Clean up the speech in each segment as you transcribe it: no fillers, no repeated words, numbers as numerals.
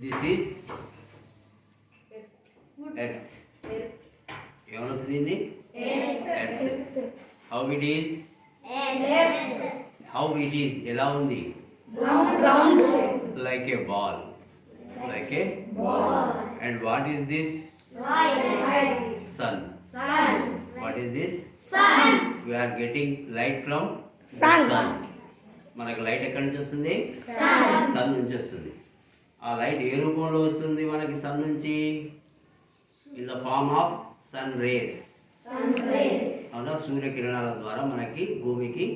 This is earth. ఏమవుతుంది ఇది? Earth. How it is? How it is ఎలా ఉంది? Like A ball. Like a ball. And what is this? Light. Sun. What is this? Sun. We are getting light from sun. మనకు light ఎక్కడి నుంచి వస్తుంది? Sun నుంచి వస్తుంది. ఆ light ఏ రూపంలో వస్తుంది మనకి సన్ నుంచి? In the form of sun rays. అవునా? సూర్యకిరణాల ద్వారా మనకి భూమికి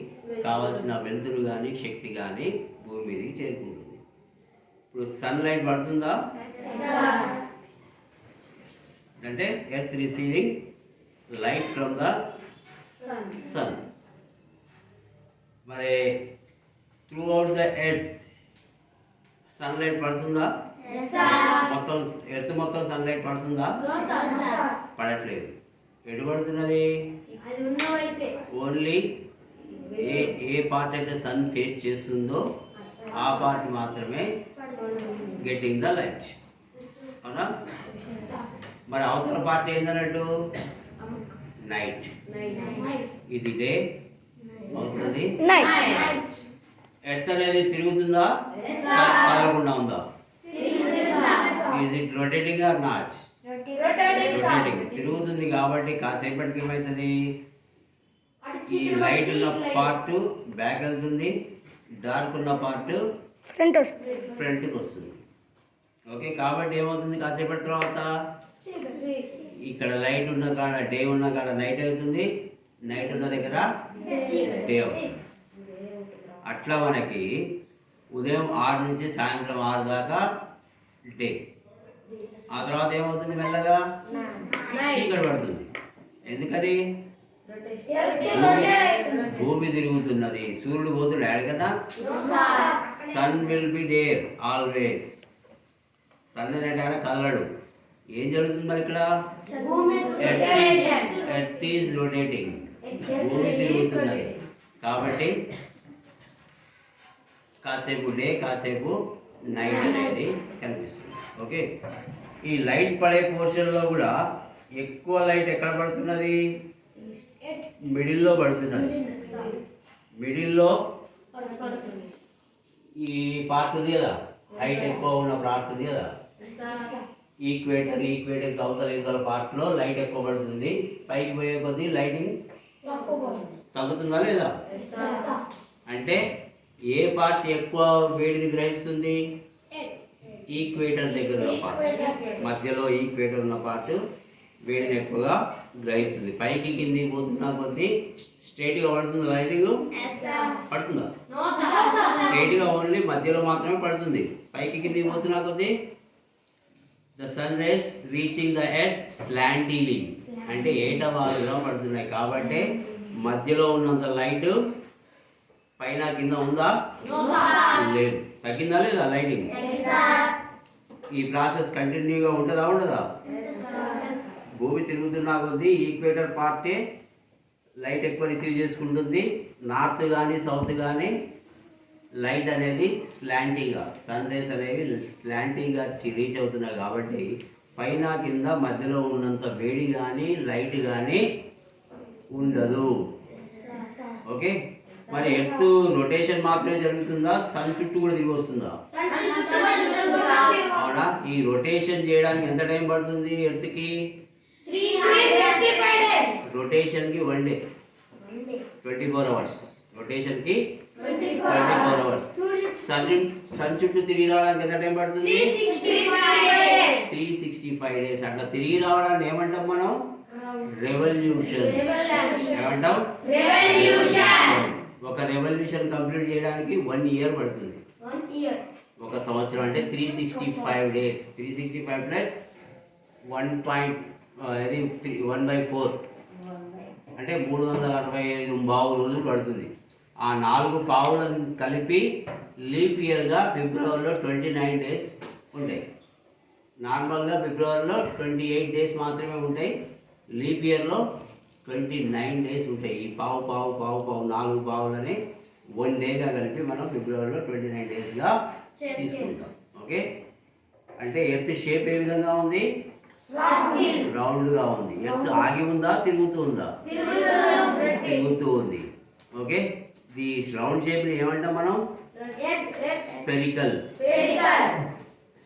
కావాల్సిన వెలుతురు కానీ శక్తి కానీ భూమి మీదకి చేరుకుంటుంది. ఇప్పుడు సన్ లైట్ పడుతుందా? అంటే earth receiving light from the sun. మరి throughout the earth sunlight పడుతుందా? మొత్తం ఎర్త్ మొత్తం సన్ లైట్ పడుతుందా? పడట్లేదు. ఎటు పడుతున్నది? ఓన్లీ ఏ పార్ట్ అయితే సన్ ఫేస్ చేస్తుందో ఆ పార్ట్ మాత్రమే గెట్టింగ్ ద లైట్. అవునా? మరి అవతల పార్ట్ ఏందన్నట్టు? నైట్. ఇది డే అవుతుంది. ఎర్త్ అనేది తిరుగుతుందా? కదలకుండా ఉందా? Is it rotating or not? Rotating. తిరుగుతుంది కాబట్టి కాసేపటికి ఏమవుతుంది? ఈ లైట్ ఉన్న పార్ట్ బ్యాక్ వెళ్తుంది, డార్క్ ఉన్న పార్ట్ ఫ్రంట్కి వస్తుంది. ఓకే, కాబట్టి ఏమవుతుంది? కాసేపటి తర్వాత ఇక్కడ లైట్ ఉన్న కాడ డే ఉన్న కాడ నైట్ అవుతుంది, నైట్ ఉన్న దగ్గర డే అవుతుంది. అట్లా మనకి ఉదయం 6 నుంచి సాయంత్రం 6 దాకా డే. ఆ తర్వాత ఏమవుతుంది? మెల్లగా చీకటి పడుతుంది. ఎందుకని? భూమి తిరుగుతున్నది, సూర్యుడు పోతున్నాడు కదా. Sun will be there always. Sun అనేట కదలడు. ఏం జరుగుతుంది మరి ఇక్కడ? Earth is rotating. భూమి తిరుగుతున్నది కాబట్టి కాసేపు డే కాసేపు నైట్ అనేది కనిపిస్తుంది. ఓకే, ఈ లైట్ పడే పోర్షన్లో కూడా ఎక్కువ లైట్ ఎక్కడ పడుతున్నది? మిడిల్లో పడుతున్నది. మిడిల్లో ఈ పార్ట్ ఉంది కదా, హైట్ ఎక్కువ ఉన్న పార్ట్ ఉంది కదా, ఈక్వేటర్ అవతల పార్ట్లో లైట్ ఎక్కువ పడుతుంది. పైకి పోయే కొద్దీ లైటింగ్ తగ్గుతుందా లేదా? అంటే ఏ పార్ట్ ఎక్కువ వేడిని గ్రహిస్తుంది? ఈక్వేటర్ దగ్గర ఉన్న పార్ట్, మధ్యలో ఈక్వేటర్ ఉన్న పార్ట్ వేడిని ఎక్కువగా గ్రహిస్తుంది. పైకి కిందికి పోతున్నా కొద్దీ స్ట్రైట్గా పడుతుంది లైటింగ్? పడుతుందా? స్ట్రైట్గా ఓన్లీ మధ్యలో మాత్రమే పడుతుంది. పైకి కిందికి పోతున్నా కొద్దీ the sun rays reaching the earth slantly, అంటే ఏటవాలుగా పడుతున్నాయి. కాబట్టి మధ్యలో ఉన్నంత లైట్ పైన కింద ఉందా? లేదు. తగ్గిందా లేదా లైటింగ్? ఈ ప్రాసెస్ కంటిన్యూగా ఉంటుందా ఉండదా? భూమి తిరుగుతున్నా కొద్దీ ఈక్వేటర్ పార్టే లైట్ ఎక్కువ రిసీవ్ చేసుకుంటుంది. నార్త్ కానీ సౌత్ కానీ లైట్ అనేది స్లాంటింగ్గా, సన్ రేస్ అనేవి స్లాంటింగ్గా రీచ్ అవుతున్నాయి. కాబట్టి పైన కింద మధ్యలో ఉన్నంత వేడి కానీ లైట్ కానీ ఉండదు. ఓకే, మరి ఎర్త్ రొటేషన్ మాత్రమే జరుగుతుందా? సన్ చుట్టూ కూడా తిరిగి వస్తుందా? అవునా? ఈ రొటేషన్ చేయడానికి ఎంత టైం పడుతుంది ఎర్త్కి? రొటేషన్కి 1 డే, 24 hours. రొటేషన్కి 24 hours. సన్ చుట్టూ తిరిగి రావడానికి ఎంత టైం పడుతుంది? 365 days. అట్లా తిరిగి రావడానికి ఏమంటాం మనం? రెవల్యూషన్. ఏమంటాం? ఒక రెవల్యూషన్ కంప్లీట్ చేయడానికి 1 year పడుతుంది. ఒక సంవత్సరం అంటే 365 days. 365 ప్లస్ 1/4 అంటే 365 రోజులు పడుతుంది. ఆ 4 పావులను కలిపి లీప్ ఇయర్గా ఫిబ్రవరిలో 29 days ఉంటాయి. నార్మల్గా ఫిబ్రవరిలో 28 days మాత్రమే ఉంటాయి. లీప్ ఇయర్లో 29 days ఉంటాయి. ఈ పావు 4 పావులని 1 డేగా కలిపి మనం ఫిబ్రవరిలో 29 daysగా తీసుకుంటాం. ఓకే, అంటే ఎర్త్ షేప్ ఏ విధంగా ఉంది? రౌండ్గా ఉంది. ఎర్త్ ఆగి ఉందా, తిరుగుతూ ఉందా? తిరుగుతూ ఉంది. ఓకే, ది రౌండ్ షేప్ని ఏమంటాం మనం?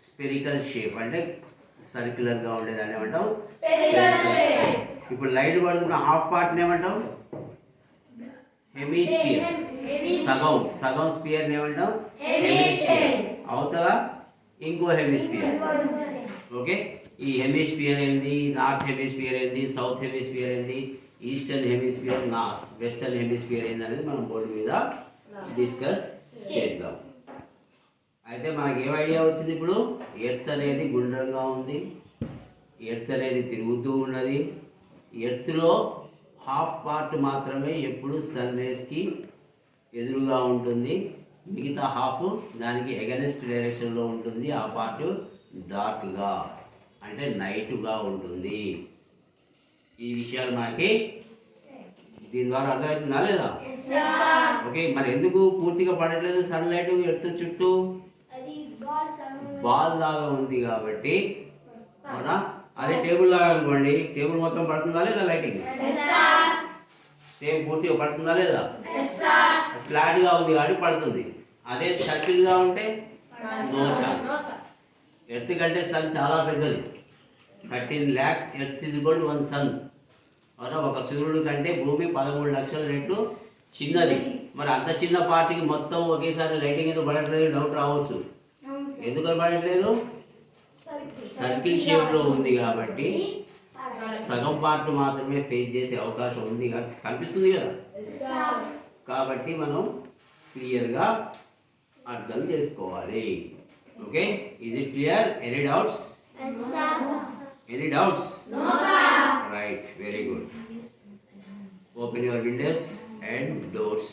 స్పెరికల్ షేప్ అంటే సర్క్యులర్గా ఉండేదాన్ని ఏమంటాం? ఇప్పుడు లైట్ పడుతున్న హాఫ్ పార్ట్ని ఏమంటాం? హెమిస్పియర్. సగం స్పియర్ని ఏమంటాం? హెమిస్పియర్. అవతల ఇంకో హెమిస్పియర్. ఓకే, ఈ హెమిస్పియర్ ఏంది? నార్త్ హెమిస్పియర్ ఏంది? సౌత్ హెమిస్పియర్ ఏంది? ఈస్టర్న్ హెమిస్పియర్, వెస్టర్న్ హెమిస్పియర్ ఏంది అనేది మనం బోర్డు మీద డిస్కస్ చేద్దాం. అయితే మనకి ఏం ఐడియా వచ్చింది ఇప్పుడు? ఎర్త్ అనేది గుండ్రంగా ఉంది, ఎర్త్ అనేది తిరుగుతూ ఉన్నది. ఎర్త్లో హాఫ్ పార్ట్ మాత్రమే ఎప్పుడు సన్ రేస్కి ఎదురుగా ఉంటుంది, మిగతా హాఫ్ దానికి ఎగనెస్ట్ డైరెక్షన్లో ఉంటుంది. ఆ పార్ట్ డార్క్గా అంటే నైట్గా ఉంటుంది. ఈ విషయాలు మనకి దీని ద్వారా అర్థమవుతుందా లేదా? ఓకే, మరి ఎందుకు పూర్తిగా పడట్లేదు సన్లైట్ ఎర్త్ చుట్టూ? బాల్ లాగా ఉంది కాబట్టి. అవునా? అదే టేబుల్ లాగా అనుకోండి, టేబుల్ మొత్తం పడుతుందా లేదా లైటింగ్? సేమ్ పూర్తిగా పడుతుందా లేదా? ఫ్లాట్గా ఉంది కాబట్టి పడుతుంది. అదే సర్కిల్గా ఉంటే నో ఛాన్స్. ఎర్త్ కంటే సన్ చాలా పెద్దది. 13 lakhs earth is equal to 1 sun. అవునా? ఒక సూర్యుడు కంటే భూమి 13 లక్షల రెట్లు చిన్నది. మరి అంత చిన్న పార్టీకి మొత్తం ఒకేసారి లైటింగ్ ఎందుకు పడట్లేదు? డౌట్ రావచ్చు. ఎందుకు పడట్లేదు? సర్కిల్ షేప్లో ఉంది కాబట్టి సగం పార్ట్ మాత్రమే ఫేస్ చేసే అవకాశం ఉంది, కనిపిస్తుంది కదా. కాబట్టి మనం క్లియర్గా అర్థం చేసుకోవాలి. Okay, is it clear? Any doubts? Any doubts? No, sir. Right, very good. Open your windows and doors.